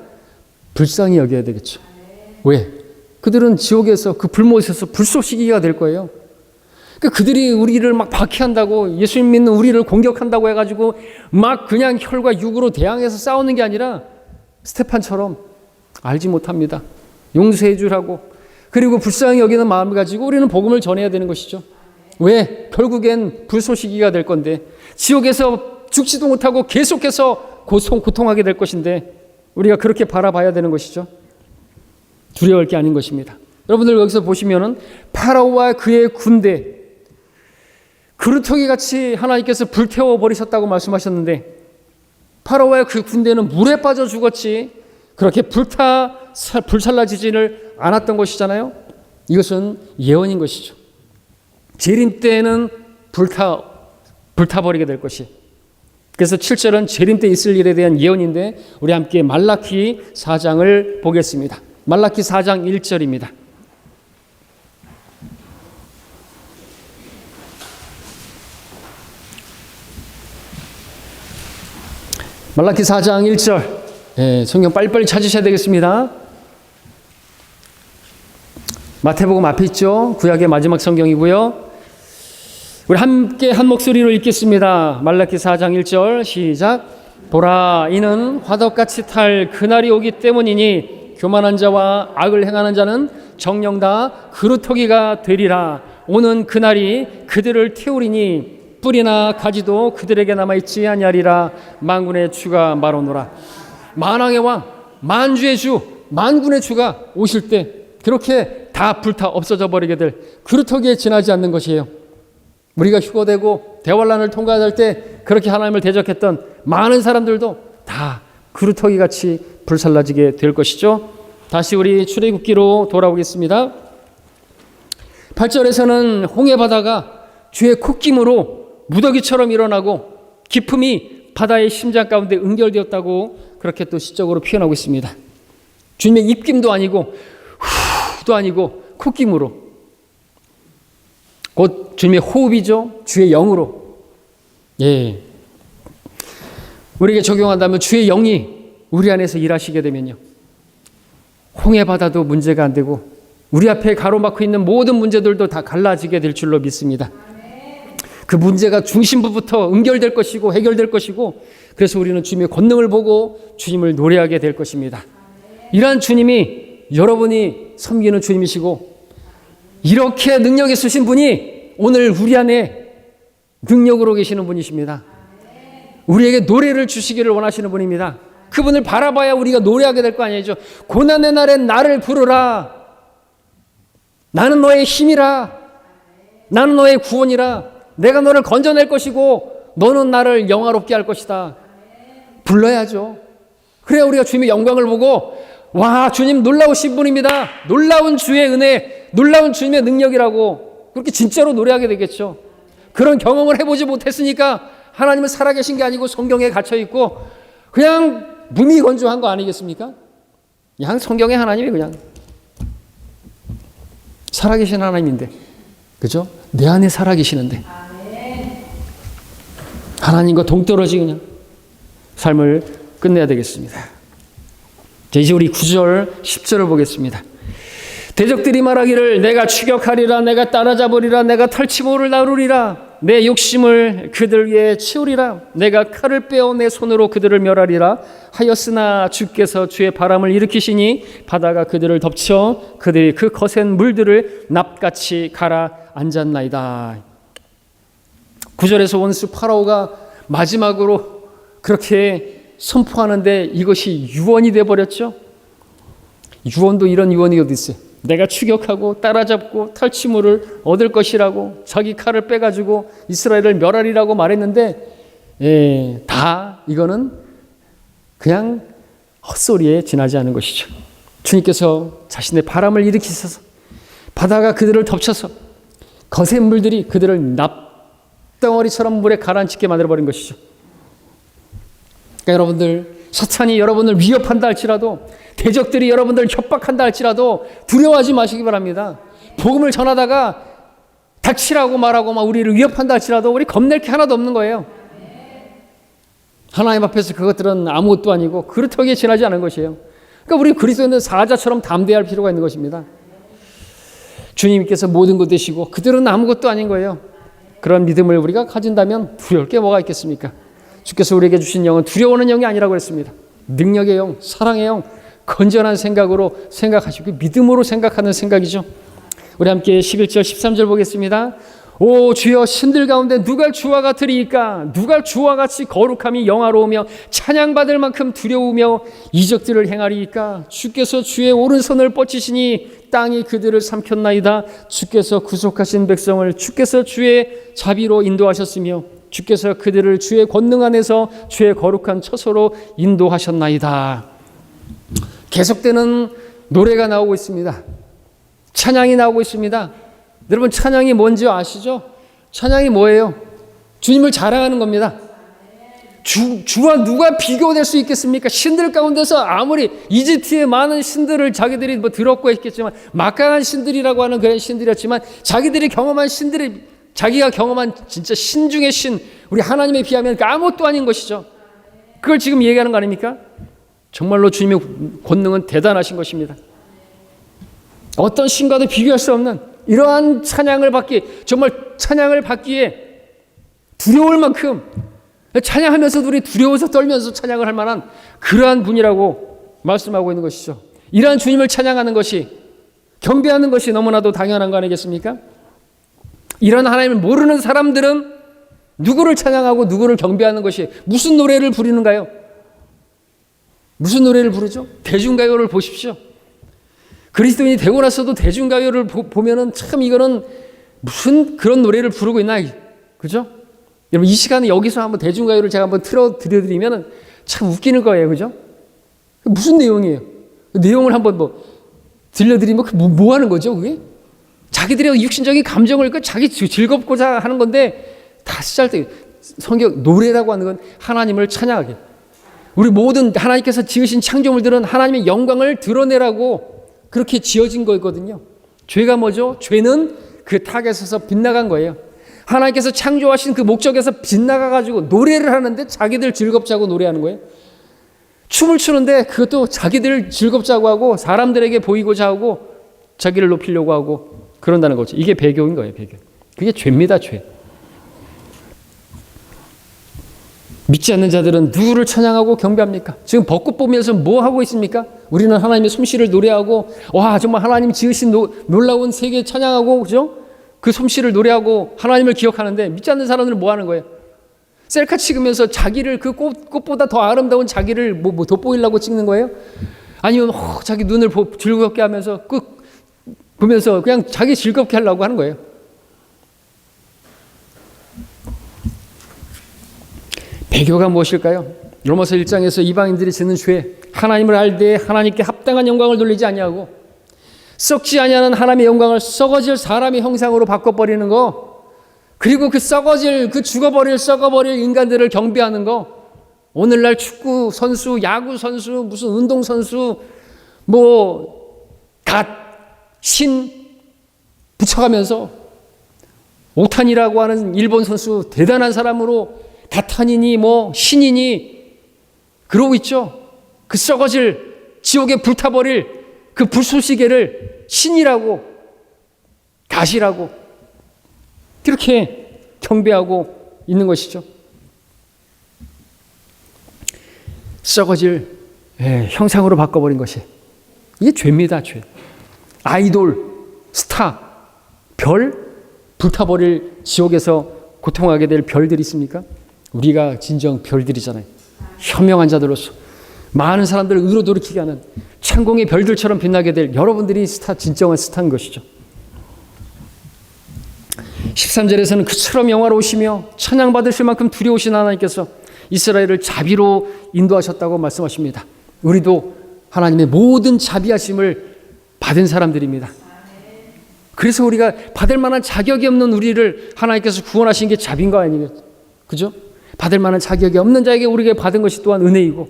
불쌍히 여겨야 되겠죠. 왜? 그들은 지옥에서, 그 불못에서 불쏘시개가 될 거예요. 그러니까 그들이 우리를 막 박해한다고, 예수님 믿는 우리를 공격한다고 해가지고 막 그냥 혈과 육으로 대항해서 싸우는 게 아니라 스테판처럼 알지 못합니다. 용서해 주라고. 그리고 불쌍히 여기는 마음을 가지고 우리는 복음을 전해야 되는 것이죠. 왜? 결국엔 불쏘시개가 될 건데, 지옥에서 죽지도 못하고 계속해서 고통하게 될 것인데 우리가 그렇게 바라봐야 되는 것이죠. 두려워할 게 아닌 것입니다. 여러분들 여기서 보시면은 파라오와 그의 군대, 그루터기같이 하나님께서 불태워 버리셨다고 말씀하셨는데, 파라오와 그 군대는 물에 빠져 죽었지 그렇게 불살라지지를 않았던 것이잖아요. 이것은 예언인 것이죠. 재림 때에는 불타버리게 될 것이. 그래서 7절은 재림 때 있을 일에 대한 예언인데, 우리 함께 말라키 4장을 보겠습니다. 말라키 4장 1절입니다. 말라키 4장 1절. 예, 성경 빨리빨리 찾으셔야 되겠습니다. 마태복음 앞에 있죠. 구약의 마지막 성경이고요. 우리 함께 한 목소리로 읽겠습니다. 말라키 4장 1절 시작. 보라, 이는 화덕같이 탈 그날이 오기 때문이니 교만한 자와 악을 행하는 자는 정녕 다 그루터기가 되리라. 오는 그날이 그들을 태우리니 뿌리나 가지도 그들에게 남아있지 아니하리라. 만군의 주가 말하노라. 만왕의 왕, 만주의 주, 만군의 주가 오실 때 그렇게 다 불타 없어져 버리게 될 그루터기에 지나지 않는 것이에요. 우리가 휴거되고 대환란을 통과할 때 그렇게 하나님을 대적했던 많은 사람들도 다 그루터기 같이 불살라지게 될 것이죠. 다시 우리 출애굽기로 돌아오겠습니다. 8절에서는 홍해 바다가 주의 콧김으로 무더기처럼 일어나고 기품이 바다의 심장 가운데 응결되었다고 그렇게 또 시적으로 표현하고 있습니다. 주님의 입김도 아니고 후도 아니고 콧김으로, 곧 주님의 호흡이죠. 주의 영으로. 예. 우리에게 적용한다면 주의 영이 우리 안에서 일하시게 되면요, 홍해 바다도 문제가 안 되고 우리 앞에 가로막혀 있는 모든 문제들도 다 갈라지게 될 줄로 믿습니다. 그 문제가 중심부부터 응결될 것이고 해결될 것이고, 그래서 우리는 주님의 권능을 보고 주님을 노래하게 될 것입니다. 이러한 주님이 여러분이 섬기는 주님이시고, 이렇게 능력 있으신 분이 오늘 우리 안에 능력으로 계시는 분이십니다. 우리에게 노래를 주시기를 원하시는 분입니다. 그분을 바라봐야 우리가 노래하게 될 거 아니죠. 고난의 날엔 나를 부르라. 나는 너의 힘이라. 나는 너의 구원이라. 내가 너를 건져낼 것이고 너는 나를 영화롭게 할 것이다. 불러야죠. 그래야 우리가 주님의 영광을 보고, 와, 주님 놀라우신 분입니다. 놀라운 주의 은혜, 놀라운 주님의 능력이라고 그렇게 진짜로 노래하게 되겠죠. 그런 경험을 해보지 못했으니까 하나님은 살아계신 게 아니고 성경에 갇혀있고 그냥 무미건조한 거 아니겠습니까? 그냥 성경의 하나님이 그냥 살아계신 하나님인데, 그죠? 내 안에 살아계시는데 하나님과 동떨어지 그냥 삶을 끝내야 되겠습니다. 이제 우리 9절 10절을 보겠습니다. 대적들이 말하기를 내가 추격하리라, 내가 따라잡으리라, 내가 털치모를 나누리라, 내 욕심을 그들 위에 치우리라, 내가 칼을 빼어 내 손으로 그들을 멸하리라 하였으나 주께서 주의 바람을 일으키시니 바다가 그들을 덮쳐 그들이 그 거센 물들을 납같이 가라앉았나이다. 9절에서 원수 파라오가 마지막으로 그렇게 선포하는데 이것이 유언이 되어버렸죠. 유언도 이런 유언이 어디 있어요? 내가 추격하고 따라잡고 탈취물을 얻을 것이라고 자기 칼을 빼가지고 이스라엘을 멸하리라고 말했는데, 다 이거는 그냥 헛소리에 지나지 않은 것이죠. 주님께서 자신의 바람을 일으키셔서 바다가 그들을 덮쳐서 거센 물들이 그들을 납덩어리처럼 물에 가라앉게 만들어버린 것이죠. 그러니까 여러분들, 사탄이 여러분을 위협한다 할지라도, 대적들이 여러분들 협박한다 할지라도 두려워하지 마시기 바랍니다. 복음을 전하다가 닥치라고 말하고 막 우리를 위협한다 할지라도 우리 겁낼 게 하나도 없는 거예요. 하나님 앞에서 그것들은 아무것도 아니고 그루터기에 지나지 않은 것이에요. 그러니까 우리 그리스도인은 사자처럼 담대할 필요가 있는 것입니다. 주님께서 모든 것 되시고 그들은 아무것도 아닌 거예요. 그런 믿음을 우리가 가진다면 두려울 게 뭐가 있겠습니까? 주께서 우리에게 주신 영은 두려워하는 영이 아니라고 했습니다. 능력의 영, 사랑의 영, 건전한 생각으로 생각하시고 믿음으로 생각하는 생각이죠. 우리 함께 11절 13절 보겠습니다. 오 주여, 신들 가운데 누가 주와 같으리이까? 누가 주와 같이 거룩함이 영화로우며 찬양받을 만큼 두려우며 이적들을 행하리이까? 주께서 주의 오른손을 뻗치시니 땅이 그들을 삼켰나이다. 주께서 구속하신 백성을 주께서 주의 자비로 인도하셨으며 주께서 그들을 주의 권능 안에서 주의 거룩한 처소로 인도하셨나이다. 계속되는 노래가 나오고 있습니다. 찬양이 나오고 있습니다. 여러분, 찬양이 뭔지 아시죠? 찬양이 뭐예요? 주님을 자랑하는 겁니다. 주와 누가 비교될 수 있겠습니까? 신들 가운데서 아무리 이집트의 많은 신들을 자기들이 뭐 들었고 했겠지만, 막강한 신들이라고 하는 그런 신들이었지만, 자기들이 경험한 신들이, 자기가 경험한 진짜 신 중의 신, 우리 하나님에 비하면 아무것도 아닌 것이죠. 그걸 지금 얘기하는 거 아닙니까? 정말로 주님의 권능은 대단하신 것입니다. 어떤 신과도 비교할 수 없는 이러한 찬양을 받기, 정말 찬양을 받기에 두려울 만큼, 찬양하면서도 우리 두려워서 떨면서 찬양을 할 만한 그러한 분이라고 말씀하고 있는 것이죠. 이러한 주님을 찬양하는 것이, 경배하는 것이 너무나도 당연한 거 아니겠습니까? 이런 하나님을 모르는 사람들은 누구를 찬양하고 누구를 경배하는 것이 무슨 노래를 부르는가요? 무슨 노래를 부르죠? 대중가요를 보십시오. 그리스도인이 되고 나서도 대중가요를 보면은 참 이거는 무슨 그런 노래를 부르고 있나, 그죠? 여러분 이 시간에 여기서 한번 대중가요를 제가 한번 들려드리면은 참 웃기는 거예요, 그죠? 무슨 내용이에요? 그 내용을 한번 들려드리면 뭐 하는 거죠, 그게? 자기들의 육신적인 감정을 자기 즐겁고자 하는 건데 다 쓰잘데기. 성경 노래라고 하는 건 하나님을 찬양하게. 우리 모든 하나님께서 지으신 창조물들은 하나님의 영광을 드러내라고 그렇게 지어진 거거든요. 죄가 뭐죠? 죄는 그 타겟에서 빗나간 거예요. 하나님께서 창조하신 그 목적에서 빗나가가지고 노래를 하는데 자기들 즐겁자고 노래하는 거예요. 춤을 추는데 그것도 자기들 즐겁자고 하고 사람들에게 보이고자 하고 자기를 높이려고 하고 그런다는 거죠. 이게 배교인 거예요, 배교. 그게 죄입니다, 죄. 믿지 않는 자들은 누구를 찬양하고 경배합니까? 지금 벚꽃 보면서 뭐 하고 있습니까? 우리는 하나님의 솜씨를 노래하고, 와, 정말 하나님 지으신 놀라운 세계 찬양하고, 그죠? 그 솜씨를 노래하고 하나님을 기억하는데 믿지 않는 사람들은 뭐 하는 거예요? 셀카 찍으면서 자기를 그 꽃보다 더 아름다운 자기를 돋보이려고 찍는 거예요? 아니면 자기 눈을 즐겁게 하면서 보면서 그냥 자기 즐겁게 하려고 하는 거예요. 배교가 무엇일까요? 로마서 1장에서 이방인들이 짓는 죄, 하나님을 알되 하나님께 합당한 영광을 돌리지 아니하고 썩지 아니하는 하나님의 영광을 썩어질 사람의 형상으로 바꿔버리는 거, 그리고 그 썩어버릴 인간들을 경배하는 거. 오늘날 축구 선수, 야구 선수, 무슨 운동 선수, 신 붙여가면서 오타니라고 하는 일본 선수 대단한 사람으로 가탄이니 신이니 그러고 있죠. 그 썩어질 지옥에 불타버릴 그 불쏘시개를 신이라고 가시라고 그렇게 경배하고 있는 것이죠. 썩어질 형상으로 바꿔버린 것이 이게 죄입니다, 죄. 아이돌, 스타, 별, 불타버릴 지옥에서 고통하게 될 별들이 있습니까? 우리가 진정 별들이잖아요. 현명한 자들로서 많은 사람들을 의로 돌이키게 하는 창공의 별들처럼 빛나게 될 여러분들이 진정한 스타인 것이죠. 13절에서는 그처럼 영화로우시며 찬양받으실 만큼 두려우신 하나님께서 이스라엘을 자비로 인도하셨다고 말씀하십니다. 우리도 하나님의 모든 자비하심을 받은 사람들입니다. 그래서 우리가 받을 만한 자격이 없는 우리를 하나님께서 구원하신 게 자비인 거 아니겠죠? 그죠? 받을 만한 자격이 없는 자에게 우리에게 받은 것이 또한 은혜이고,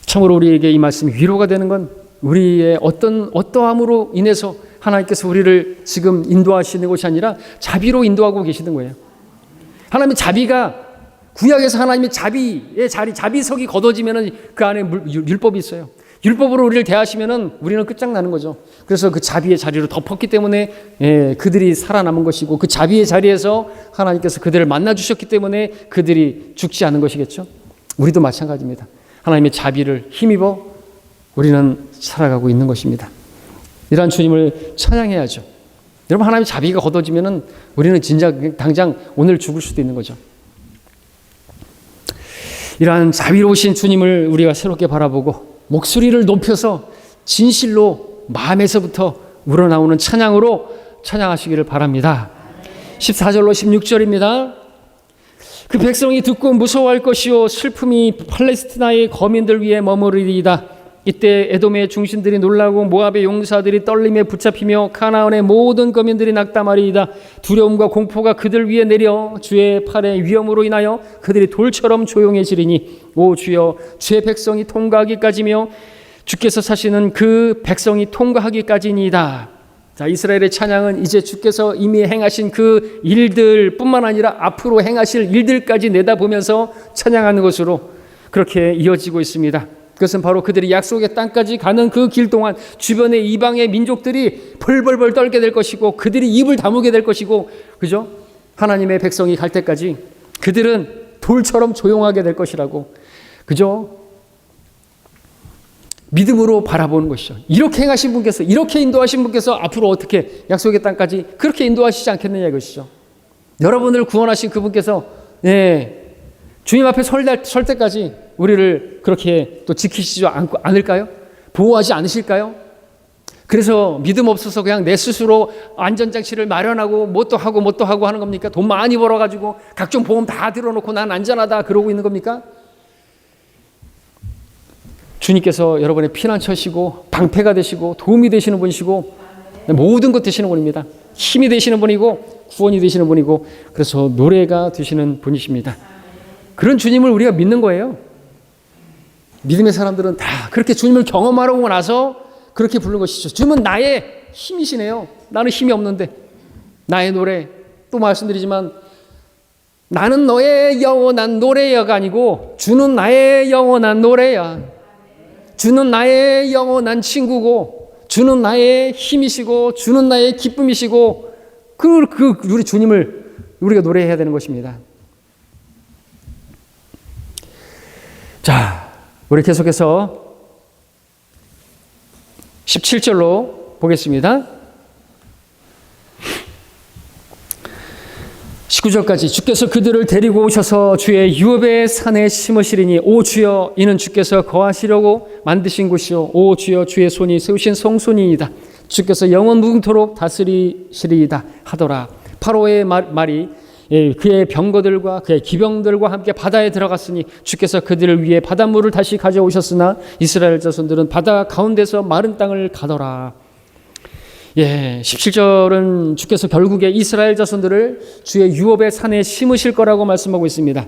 참으로 우리에게 이 말씀이 위로가 되는 건 우리의 어떠함으로 인해서 하나님께서 우리를 지금 인도하시는 것이 아니라 자비로 인도하고 계시는 거예요. 하나님의 자비가, 구약에서 하나님의 자비의 자리, 자비석이 걷어지면은 그 안에 율법이 있어요. 율법으로 우리를 대하시면은 우리는 끝장나는 거죠. 그래서 그 자비의 자리로 덮었기 때문에 그들이 살아남은 것이고, 그 자비의 자리에서 하나님께서 그들을 만나 주셨기 때문에 그들이 죽지 않은 것이겠죠. 우리도 마찬가지입니다. 하나님의 자비를 힘입어 우리는 살아가고 있는 것입니다. 이러한 주님을 찬양해야죠. 여러분, 하나님의 자비가 걷어지면은 우리는 진짜 당장 오늘 죽을 수도 있는 거죠. 이러한 자비로우신 주님을 우리가 새롭게 바라보고 목소리를 높여서 진실로 마음에서부터 우러나오는 찬양으로 찬양하시기를 바랍니다. 14절로 16절입니다. 그 백성이 듣고 무서워할 것이요 슬픔이 팔레스티나의 거민들 위에 머무르리이다. 이때 에돔의 중신들이 놀라고 모압의 용사들이 떨림에 붙잡히며 카나안의 모든 거민들이 낙담하리이다. 두려움과 공포가 그들 위에 내려 주의 팔의 위엄으로 인하여 그들이 돌처럼 조용해지리니, 오 주여, 주의 백성이 통과하기까지며 주께서 사시는 그 백성이 통과하기까지니이다. 자, 이스라엘의 찬양은 이제 주께서 이미 행하신 그 일들뿐만 아니라 앞으로 행하실 일들까지 내다보면서 찬양하는 것으로 그렇게 이어지고 있습니다. 그것은 바로 그들이 약속의 땅까지 가는 그 길 동안 주변의 이방의 민족들이 벌벌벌 떨게 될 것이고, 그들이 입을 다물게 될 것이고, 그죠? 하나님의 백성이 갈 때까지 그들은 돌처럼 조용하게 될 것이라고, 그죠? 믿음으로 바라보는 것이죠. 이렇게 행하신 분께서, 이렇게 인도하신 분께서 앞으로 어떻게 약속의 땅까지 그렇게 인도하시지 않겠느냐 이것이죠. 여러분을 구원하신 그분께서 주님 앞에 설 때까지 우리를 그렇게 또 지키시지 않을까요? 보호하지 않으실까요? 그래서 믿음 없어서 그냥 내 스스로 안전장치를 마련하고 뭣도 하고 하는 겁니까? 돈 많이 벌어가지고 각종 보험 다 들어놓고 난 안전하다 그러고 있는 겁니까? 주님께서 여러분의 피난처시고 방패가 되시고 도움이 되시는 분이시고 모든 것 되시는 분입니다. 힘이 되시는 분이고 구원이 되시는 분이고 그래서 노래가 되시는 분이십니다. 그런 주님을 우리가 믿는 거예요. 믿음의 사람들은 다 그렇게 주님을 경험하고 나서 그렇게 부르는 것이죠. 주님은 나의 힘이시네요. 나는 힘이 없는데 나의 노래, 또 말씀드리지만 나는 너의 영원한 노래야가 아니고 주는 나의 영원한 노래야. 주는 나의 영원한 친구고 주는 나의 힘이시고 주는 나의 기쁨이시고 우리 주님을 우리가 노래해야 되는 것입니다. 자, 우리 계속해서 17절로 보겠습니다. 19절까지 주께서 그들을 데리고 오셔서 주의 유업의 산에 심으시리니 오 주여 이는 주께서 거하시려고 만드신 곳이요 오 주여 주의 손이 세우신 성소니이다. 주께서 영원 무궁토록 다스리시리이다 하더라. 파로의 말이 그의 병거들과 그의 기병들과 함께 바다에 들어갔으니 주께서 그들을 위해 바닷물을 다시 가져오셨으나 이스라엘 자손들은 바다 가운데서 마른 땅을 가더라. 17절은 주께서 결국에 이스라엘 자손들을 주의 유업의 산에 심으실 거라고 말씀하고 있습니다.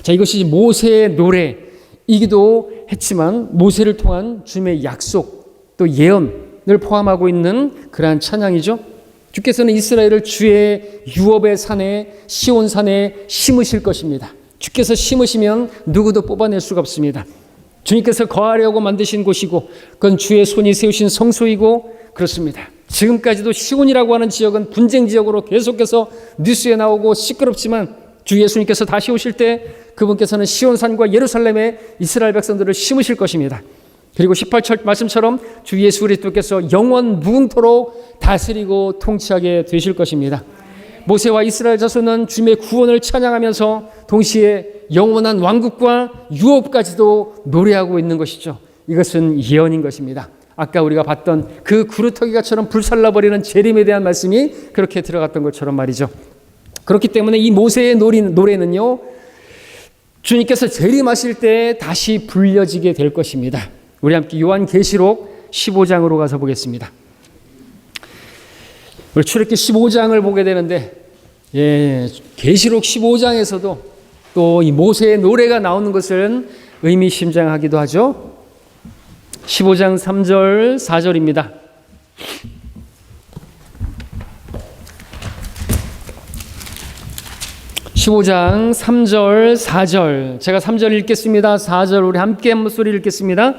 자, 이것이 모세의 노래이기도 했지만 모세를 통한 주님의 약속 또 예언을 포함하고 있는 그러한 찬양이죠. 주께서는 이스라엘을 주의 유업의 산에 시온산에 심으실 것입니다. 주께서 심으시면 누구도 뽑아낼 수가 없습니다. 주님께서 거하려고 만드신 곳이고 그건 주의 손이 세우신 성소이고 그렇습니다. 지금까지도 시온이라고 하는 지역은 분쟁 지역으로 계속해서 뉴스에 나오고 시끄럽지만 주 예수님께서 다시 오실 때 그분께서는 시온산과 예루살렘에 이스라엘 백성들을 심으실 것입니다. 그리고 18절 말씀처럼 주 예수 그리스도께서 영원 무궁토록 다스리고 통치하게 되실 것입니다. 모세와 이스라엘 자손은 주님의 구원을 찬양하면서 동시에 영원한 왕국과 유업까지도 노래하고 있는 것이죠. 이것은 예언인 것입니다. 아까 우리가 봤던 그 구루터기가처럼 불살라버리는 재림에 대한 말씀이 그렇게 들어갔던 것처럼 말이죠. 그렇기 때문에 이 모세의 노래는요, 주님께서 재림하실 때 다시 불려지게 될 것입니다. 우리 함께 요한계시록 15장으로 가서 보겠습니다. 우리 출애굽기 15장을 보게 되는데 계시록 15장에서도 또 이 모세의 노래가 나오는 것은 의미심장하기도 하죠. 15장 3절 4절입니다. (15장 3절 4절) 제가 3절 읽겠습니다. 4절 우리 함께 한 목소리 읽겠습니다.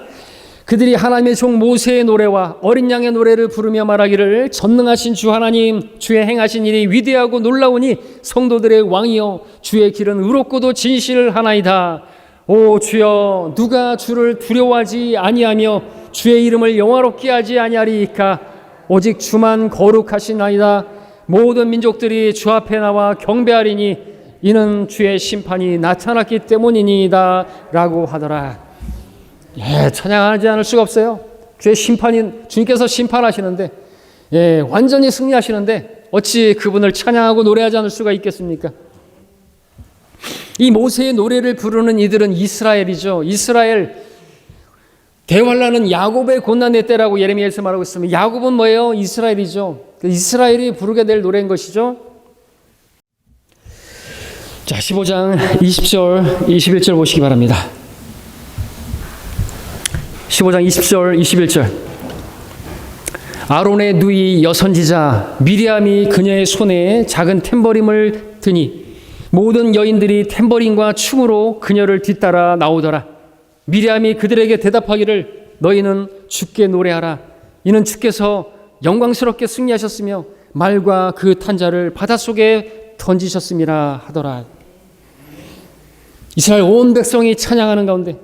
그들이 하나님의 종 모세의 노래와 어린 양의 노래를 부르며 말하기를 전능하신 주 하나님 주의 행하신 일이 위대하고 놀라우니 성도들의 왕이여 주의 길은 의롭고도 진실하나이다. 오 주여 누가 주를 두려워하지 아니하며 주의 이름을 영화롭게 하지 아니하리이까. 오직 주만 거룩하시나이다. 모든 민족들이 주 앞에 나와 경배하리니 이는 주의 심판이 나타났기 때문이니이다 라고 하더라. 찬양하지 않을 수가 없어요. 주의 심판이, 주님께서 심판하시는데 완전히 승리하시는데 어찌 그분을 찬양하고 노래하지 않을 수가 있겠습니까? 이 모세의 노래를 부르는 이들은 이스라엘이죠. 이스라엘, 대환란은 야곱의 고난의 때라고 예레미야에서 말하고 있습니다. 야곱은 뭐예요? 이스라엘이죠. 이스라엘이 부르게 될 노래인 것이죠. 자, 15장 20절 21절 보시기 바랍니다. 15장 20절 21절 아론의 누이 여선지자 미리암이 그녀의 손에 작은 탬버림을 드니 모든 여인들이 탬버린과 춤으로 그녀를 뒤따라 나오더라. 미리암이 그들에게 대답하기를 너희는 주께 노래하라. 이는 주께서 영광스럽게 승리하셨으며 말과 그 탄자를 바닷속에 던지셨음이라 하더라. 이스라엘 온 백성이 찬양하는 가운데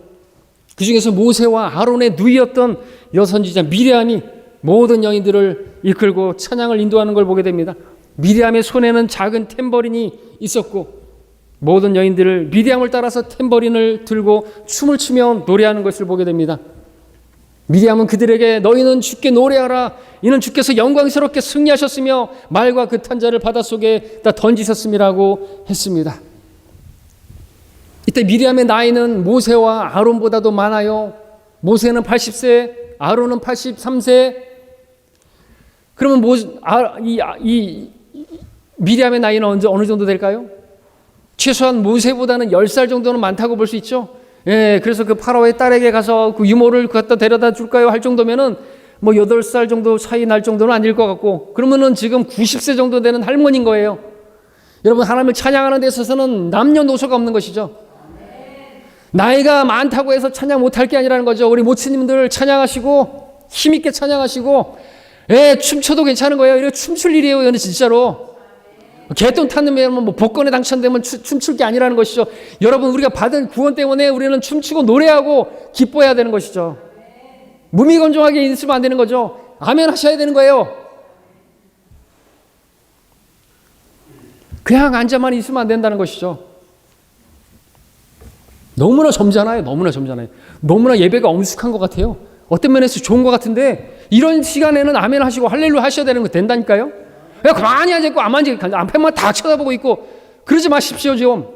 그 중에서 모세와 아론의 누이였던 여선지자 미리암이 모든 여인들을 이끌고 찬양을 인도하는 걸 보게 됩니다. 미리암의 손에는 작은 탬버린이 있었고 모든 여인들을 미리암을 따라서 탬버린을 들고 춤을 추며 노래하는 것을 보게 됩니다. 미리암은 그들에게 너희는 주께 노래하라. 이는 주께서 영광스럽게 승리하셨으며 말과 그 탄자를 바닷속에 다 던지셨음이라고 했습니다. 이때 미리암의 나이는 모세와 아론보다도 많아요. 모세는 80세, 아론은 83세. 그러면 미리암의 나이는 어느 정도 될까요? 최소한 모세보다는 10살 정도는 많다고 볼 수 있죠. 예, 그래서 그 파라오의 딸에게 가서 그 유모를 갖다 데려다 줄까요? 할 정도면은 뭐 8살 정도 차이 날 정도는 아닐 것 같고, 그러면은 지금 90세 정도 되는 할머니인 거예요. 여러분, 하나님을 찬양하는 데 있어서는 남녀노소가 없는 것이죠. 나이가 많다고 해서 찬양 못할 게 아니라는 거죠. 우리 모친님들 찬양하시고 힘있게 찬양하시고, 예, 춤춰도 괜찮은 거예요. 이거 춤출 일이에요. 이거는 진짜로. 개돈 타는 뭐 복권에 당첨되면 춤출 게 아니라는 것이죠. 여러분, 우리가 받은 구원 때문에 우리는 춤추고 노래하고 기뻐해야 되는 것이죠. 무미건조하게 있으면 안 되는 거죠. 아멘 하셔야 되는 거예요. 그냥 앉아만 있으면 안 된다는 것이죠. 너무나 점잖아요. 너무나 예배가 엄숙한 것 같아요. 어떤 면에서 좋은 것 같은데, 이런 시간에는 아멘 하시고 할렐루야 하셔야 되는 거 된다니까요. 야, 가만히 앉아있고 앞에만 다 쳐다보고 있고 그러지 마십시오. 좀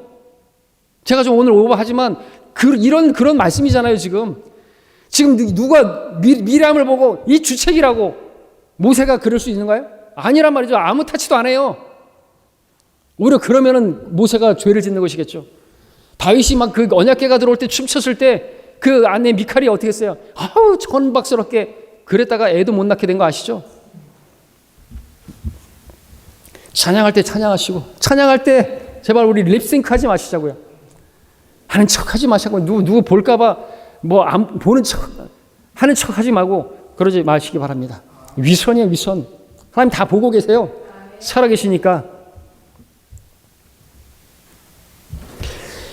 제가 좀 오늘 오버하지만 그런 말씀이잖아요. 지금 누가 미리암을 보고 이 주책이라고 모세가 그럴 수 있는가요? 아니란 말이죠. 아무 타치도 안 해요. 오히려 그러면은 모세가 죄를 짓는 것이겠죠. 다윗이 막 그 언약궤가 들어올 때 춤췄을 때 그 아내 미칼이 어떻게 했어요? 아우, 천박스럽게 그랬다가 애도 못 낳게 된 거 아시죠? 찬양할 때 찬양하시고, 찬양할 때 제발 우리 립싱크 하지 마시자고요. 하는 척 하지 마시고, 누구 볼까봐 뭐 보는 척 하는 척 하지 말고 그러지 마시기 바랍니다. 위선이에요, 위선. 하나님 다 보고 계세요. 살아계시니까.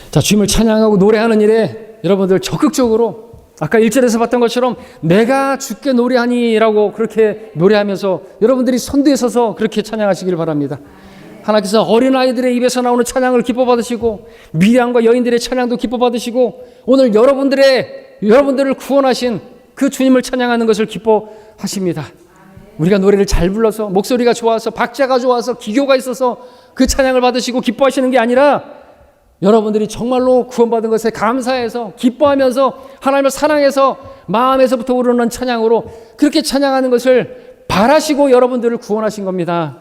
자, 주님을 찬양하고 노래하는 일에 여러분들 적극적으로, 아까 1절에서 봤던 것처럼 내가 주께 노래하니라고 그렇게 노래하면서 여러분들이 선두에 서서 그렇게 찬양하시길 바랍니다. 하나님께서 어린아이들의 입에서 나오는 찬양을 기뻐 받으시고, 미리암과 여인들의 찬양도 기뻐 받으시고, 오늘 여러분들을 구원하신 그 주님을 찬양하는 것을 기뻐하십니다. 우리가 노래를 잘 불러서 목소리가 좋아서 박자가 좋아서 기교가 있어서 그 찬양을 받으시고 기뻐하시는 게 아니라, 여러분들이 정말로 구원받은 것에 감사해서 기뻐하면서 하나님을 사랑해서 마음에서부터 우러는 찬양으로 그렇게 찬양하는 것을 바라시고 여러분들을 구원하신 겁니다.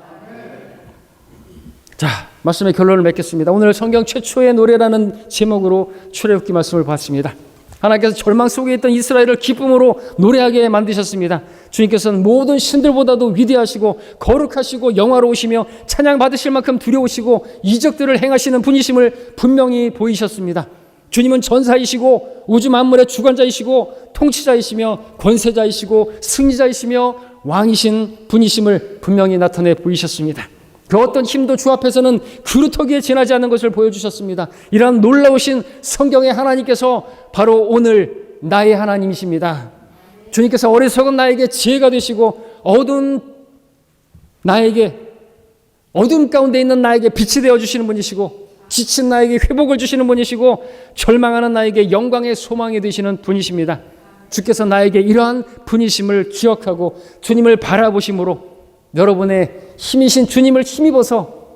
자, 말씀의 결론을 맺겠습니다. 오늘 성경 최초의 노래라는 제목으로 출애굽기 말씀을 봤습니다. 하나님께서 절망 속에 있던 이스라엘을 기쁨으로 노래하게 만드셨습니다. 주님께서는 모든 신들보다도 위대하시고 거룩하시고 영화로우시며 찬양 받으실 만큼 두려우시고 이적들을 행하시는 분이심을 분명히 보이셨습니다. 주님은 전사이시고 우주 만물의 주관자이시고 통치자이시며 권세자이시고 승리자이시며 왕이신 분이심을 분명히 나타내 보이셨습니다. 그 어떤 힘도 주 앞에서는 그루터기에 지나지 않는 것을 보여주셨습니다. 이러한 놀라우신 성경의 하나님께서 바로 오늘 나의 하나님이십니다. 주님께서 어리석은 나에게 지혜가 되시고 어두운 어둠 가운데 있는 나에게 빛이 되어주시는 분이시고, 지친 나에게 회복을 주시는 분이시고, 절망하는 나에게 영광의 소망이 되시는 분이십니다. 주께서 나에게 이러한 분이심을 기억하고 주님을 바라보심으로 여러분의 힘이신 주님을 힘입어서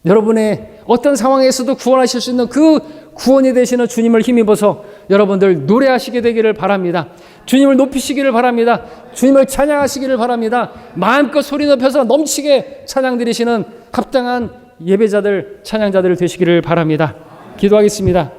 여러분의 어떤 상황에서도 구원하실 수 있는 그 구원이 되시는 주님을 힘입어서 여러분들 노래하시게 되기를 바랍니다. 주님을 높이시기를 바랍니다. 주님을 찬양하시기를 바랍니다. 마음껏 소리 높여서 넘치게 찬양 드리시는 합당한 예배자들, 찬양자들 되시기를 바랍니다. 기도하겠습니다.